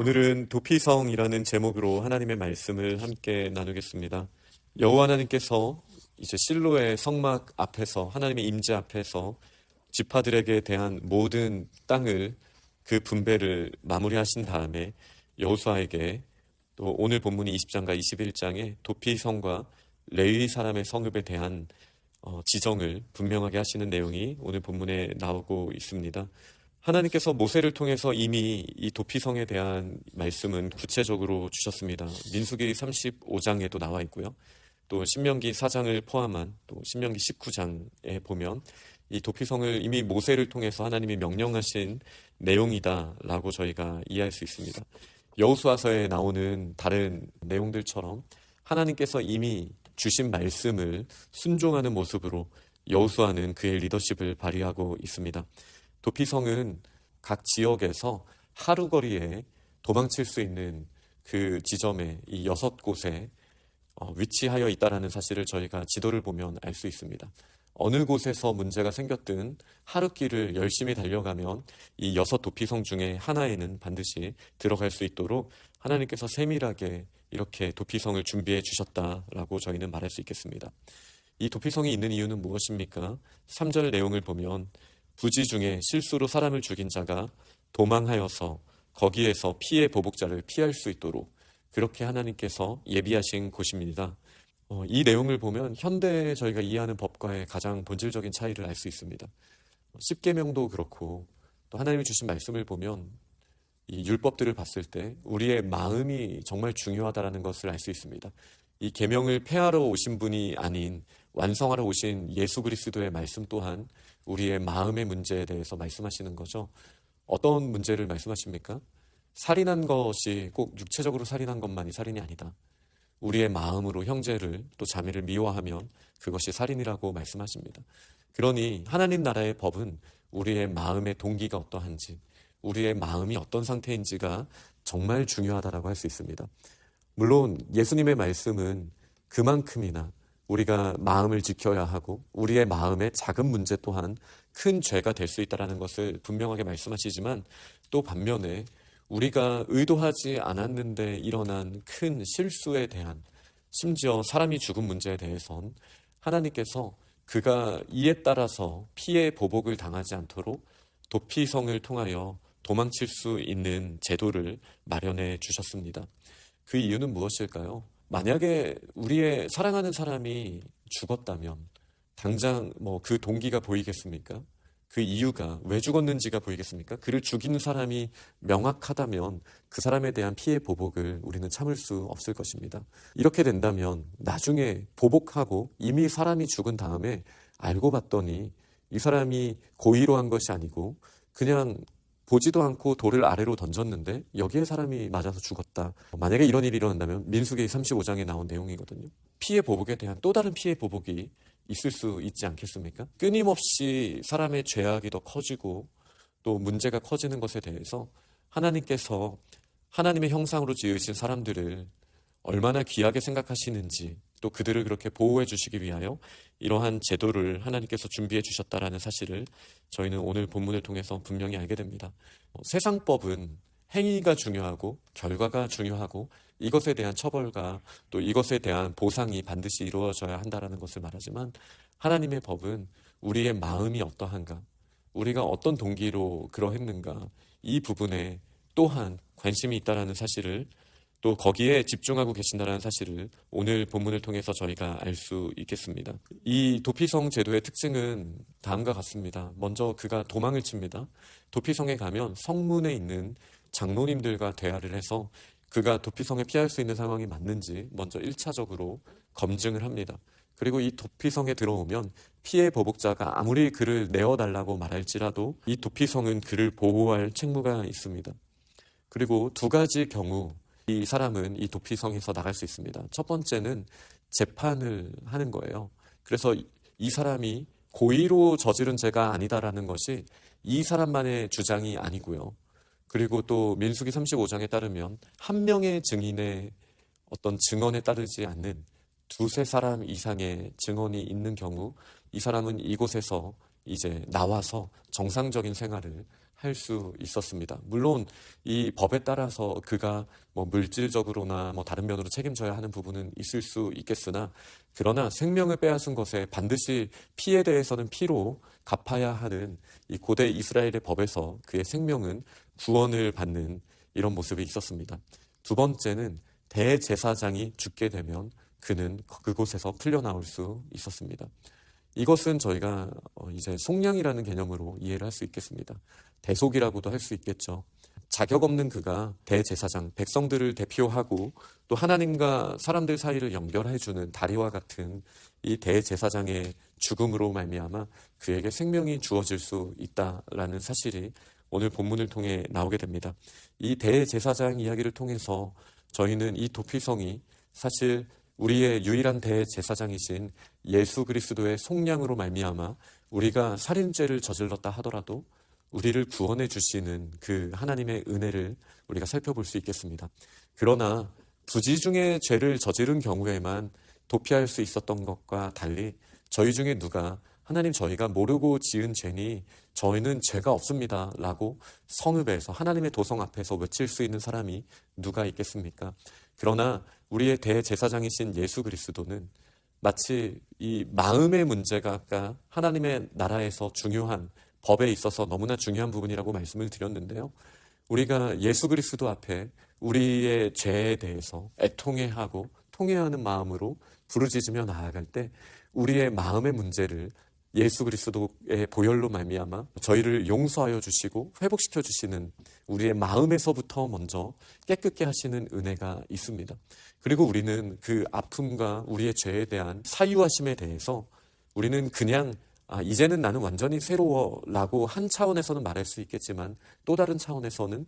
오늘은 도피성이라는 제목으로 하나님의 말씀을 함께 나누겠습니다. 여호와 하나님께서 이제 실로의 성막 앞에서 하나님의 임재 앞에서 지파들에게 대한 모든 땅을 그 분배를 마무리하신 다음에 여호수아에게 또 오늘 본문이 20장과 21장에 도피성과 레위 사람의 성읍에 대한 지정을 분명하게 하시는 내용이 오늘 본문에 나오고 있습니다. 하나님께서 모세를 통해서 이미 이 도피성에 대한 말씀은 구체적으로 주셨습니다. 민수기 35장에도 나와 있고요. 또 신명기 4장을 포함한 또 신명기 19장에 보면 이 도피성을 이미 모세를 통해서 하나님이 명령하신 내용이다라고 저희가 이해할 수 있습니다. 여호수아서에 나오는 다른 내용들처럼 하나님께서 이미 주신 말씀을 순종하는 모습으로 여호수아는 그의 리더십을 발휘하고 있습니다. 도피성은 각 지역에서 하루 거리에 도망칠 수 있는 그 지점에 이 6곳에 위치하여 있다는 사실을 저희가 지도를 보면 알 수 있습니다. 어느 곳에서 문제가 생겼든 하루길을 열심히 달려가면 이 6 도피성 중에 하나에는 반드시 들어갈 수 있도록 하나님께서 세밀하게 이렇게 도피성을 준비해 주셨다라고 저희는 말할 수 있겠습니다. 이 도피성이 있는 이유는 무엇입니까? 3절 내용을 보면 부지 중에 실수로 사람을 죽인 자가 도망하여서 거기에서 피해 보복자를 피할 수 있도록 그렇게 하나님께서 예비하신 곳입니다. 이 내용을 보면 현대에 저희가 이해하는 법과의 가장 본질적인 차이를 알 수 있습니다. 십계명도 그렇고 또 하나님이 주신 말씀을 보면 이 율법들을 봤을 때 우리의 마음이 정말 중요하다는 것을 알 수 있습니다. 이 계명을 폐하러 오신 분이 아닌 완성하러 오신 예수 그리스도의 말씀 또한 우리의 마음의 문제에 대해서 말씀하시는 거죠. 어떤 문제를 말씀하십니까? 살인한 것이 꼭 육체적으로 살인한 것만이 살인이 아니다. 우리의 마음으로 형제를 또 자매를 미워하면 그것이 살인이라고 말씀하십니다. 그러니 하나님 나라의 법은 우리의 마음의 동기가 어떠한지, 우리의 마음이 어떤 상태인지가 정말 중요하다고 할 수 있습니다. 물론 예수님의 말씀은 그만큼이나 우리가 마음을 지켜야 하고 우리의 마음의 작은 문제 또한 큰 죄가 될 수 있다는 것을 분명하게 말씀하시지만 또 반면에 우리가 의도하지 않았는데 일어난 큰 실수에 대한 심지어 사람이 죽은 문제에 대해선 하나님께서 그가 이에 따라서 피해 보복을 당하지 않도록 도피성을 통하여 도망칠 수 있는 제도를 마련해 주셨습니다. 그 이유는 무엇일까요? 만약에 우리의 사랑하는 사람이 죽었다면 당장 그 동기가 보이겠습니까? 그 이유가 왜 죽었는지가 보이겠습니까? 그를 죽이는 사람이 명확하다면 그 사람에 대한 피해 보복을 우리는 참을 수 없을 것입니다. 이렇게 된다면 나중에 보복하고 이미 사람이 죽은 다음에 알고 봤더니 이 사람이 고의로 한 것이 아니고 그냥 보지도 않고 돌을 아래로 던졌는데 여기에 사람이 맞아서 죽었다. 만약에 이런 일이 일어난다면 민수기 35장에 나온 내용이거든요. 피해 보복에 대한 또 다른 피해 보복이 있을 수 있지 않겠습니까? 끊임없이 사람의 죄악이 더 커지고 또 문제가 커지는 것에 대해서 하나님께서 하나님의 형상으로 지으신 사람들을 얼마나 귀하게 생각하시는지 또 그들을 그렇게 보호해 주시기 위하여 이러한 제도를 하나님께서 준비해 주셨다라는 사실을 저희는 오늘 본문을 통해서 분명히 알게 됩니다. 세상법은 행위가 중요하고 결과가 중요하고 이것에 대한 처벌과 또 이것에 대한 보상이 반드시 이루어져야 한다는 것을 말하지만 하나님의 법은 우리의 마음이 어떠한가, 우리가 어떤 동기로 그러했는가 이 부분에 또한 관심이 있다는 사실을 또 거기에 집중하고 계신다는 사실을 오늘 본문을 통해서 저희가 알 수 있겠습니다. 이 도피성 제도의 특징은 다음과 같습니다. 먼저 그가 도망을 칩니다. 도피성에 가면 성문에 있는 장로님들과 대화를 해서 그가 도피성에 피할 수 있는 상황이 맞는지 먼저 1차적으로 검증을 합니다. 그리고 이 도피성에 들어오면 피해 보복자가 아무리 그를 내어달라고 말할지라도 이 도피성은 그를 보호할 책무가 있습니다. 그리고 2가지 경우 이 사람은 이 도피성에서 나갈 수 있습니다. 첫 번째는 재판을 하는 거예요. 그래서 이 사람이 고의로 저지른 죄가 아니다라는 것이 이 사람만의 주장이 아니고요. 그리고 또 민수기 35장에 따르면 한 명의 증인의 어떤 증언에 따르지 않는 2-3사람 이상의 증언이 있는 경우 이 사람은 이곳에서 이제 나와서 정상적인 생활을 할 수 있었습니다. 물론 이 법에 따라서 그가 뭐 물질적으로나 뭐 다른 면으로 책임져야 하는 부분은 있을 수 있겠으나, 그러나 생명을 빼앗은 것에 반드시 피에 대해서는 피로 갚아야 하는 이 고대 이스라엘의 법에서 그의 생명은 구원을 받는 이런 모습이 있었습니다. 두 번째는 대제사장이 죽게 되면 그는 그곳에서 풀려나올 수 있었습니다. 이것은 저희가 이제 속량이라는 개념으로 이해를 할 수 있겠습니다. 대속이라고도 할 수 있겠죠. 자격 없는 그가 대제사장, 백성들을 대표하고 또 하나님과 사람들 사이를 연결해주는 다리와 같은 이 대제사장의 죽음으로 말미암아 그에게 생명이 주어질 수 있다라는 사실이 오늘 본문을 통해 나오게 됩니다. 이 대제사장 이야기를 통해서 저희는 이 도피성이 사실 우리의 유일한 대제사장이신 예수 그리스도의 속량으로 말미암아 우리가 살인죄를 저질렀다 하더라도 우리를 구원해 주시는 그 하나님의 은혜를 우리가 살펴볼 수 있겠습니다. 그러나 부지 중에 죄를 저지른 경우에만 도피할 수 있었던 것과 달리 저희 중에 누가 하나님, 저희가 모르고 지은 죄니 저희는 죄가 없습니다 라고 성읍에서 하나님의 도성 앞에서 외칠 수 있는 사람이 누가 있겠습니까? 그러나 우리의 대제사장이신 예수 그리스도는 마치 이 마음의 문제가 아까 하나님의 나라에서 중요한, 법에 있어서 너무나 중요한 부분이라고 말씀을 드렸는데요. 우리가 예수 그리스도 앞에 우리의 죄에 대해서 애통해하고 통회하는 마음으로 부르짖으며 나아갈 때 우리의 마음의 문제를 예수 그리스도의 보혈로 말미암아 저희를 용서하여 주시고 회복시켜 주시는 우리의 마음에서부터 먼저 깨끗게 하시는 은혜가 있습니다. 그리고 우리는 그 아픔과 우리의 죄에 대한 사유하심에 대해서 우리는 그냥 이제는 나는 완전히 새로워 라고 한 차원에서는 말할 수 있겠지만, 또 다른 차원에서는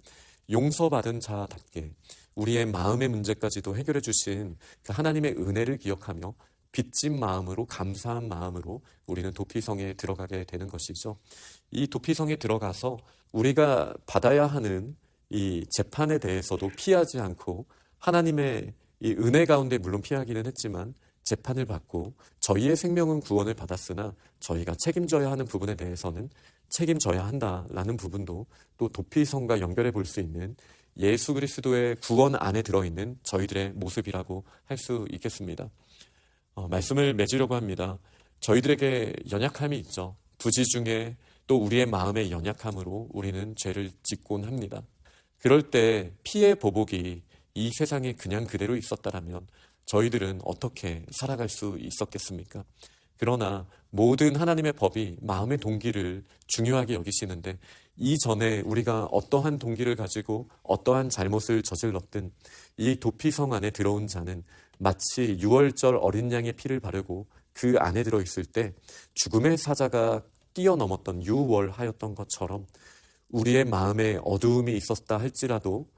용서받은 자답게 우리의 마음의 문제까지도 해결해 주신 그 하나님의 은혜를 기억하며 빚진 마음으로, 감사한 마음으로 우리는 도피성에 들어가게 되는 것이죠. 이 도피성에 들어가서 우리가 받아야 하는 이 재판에 대해서도 피하지 않고 하나님의 이 은혜 가운데 물론 피하기는 했지만 재판을 받고 저희의 생명은 구원을 받았으나 저희가 책임져야 하는 부분에 대해서는 책임져야 한다라는 부분도 또 도피성과 연결해 볼 수 있는 예수 그리스도의 구원 안에 들어있는 저희들의 모습이라고 할 수 있겠습니다. 말씀을 맺으려고 합니다. 저희들에게 연약함이 있죠. 부지 중에 또 우리의 마음의 연약함으로 우리는 죄를 짓곤 합니다. 그럴 때 피의 보복이 이 세상에 그냥 그대로 있었다라면 저희들은 어떻게 살아갈 수 있었겠습니까? 그러나 모든 하나님의 법이 마음의 동기를 중요하게 여기시는데, 이전에 우리가 어떠한 동기를 가지고 어떠한 잘못을 저질렀든 이 도피성 안에 들어온 자는 마치 유월절 어린 양의 피를 바르고 그 안에 들어있을 때 죽음의 사자가 뛰어넘었던 유월하였던 것처럼 우리의 마음에 어두움이 있었다 할지라도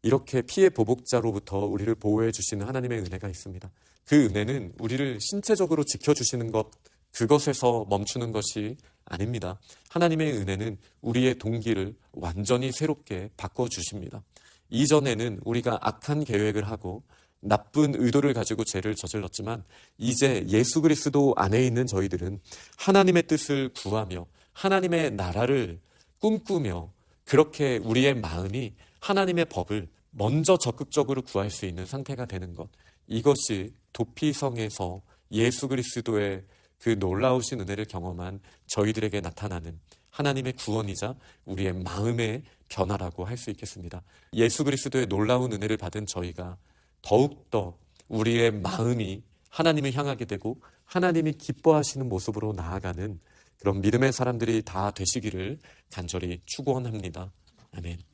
이렇게 피의 보복자로부터 우리를 보호해 주시는 하나님의 은혜가 있습니다. 그 은혜는 우리를 신체적으로 지켜주시는 것, 그것에서 멈추는 것이 아닙니다. 하나님의 은혜는 우리의 동기를 완전히 새롭게 바꿔주십니다. 이전에는 우리가 악한 계획을 하고 나쁜 의도를 가지고 죄를 저질렀지만 이제 예수 그리스도 안에 있는 저희들은 하나님의 뜻을 구하며 하나님의 나라를 꿈꾸며 그렇게 우리의 마음이 하나님의 법을 먼저 적극적으로 구할 수 있는 상태가 되는 것, 이것이 도피성에서 예수 그리스도의 그 놀라우신 은혜를 경험한 저희들에게 나타나는 하나님의 구원이자 우리의 마음의 변화라고 할 수 있겠습니다. 예수 그리스도의 놀라운 은혜를 받은 저희가 더욱더 우리의 마음이 하나님을 향하게 되고 하나님이 기뻐하시는 모습으로 나아가는 그런 믿음의 사람들이 다 되시기를 간절히 축원합니다. 아멘.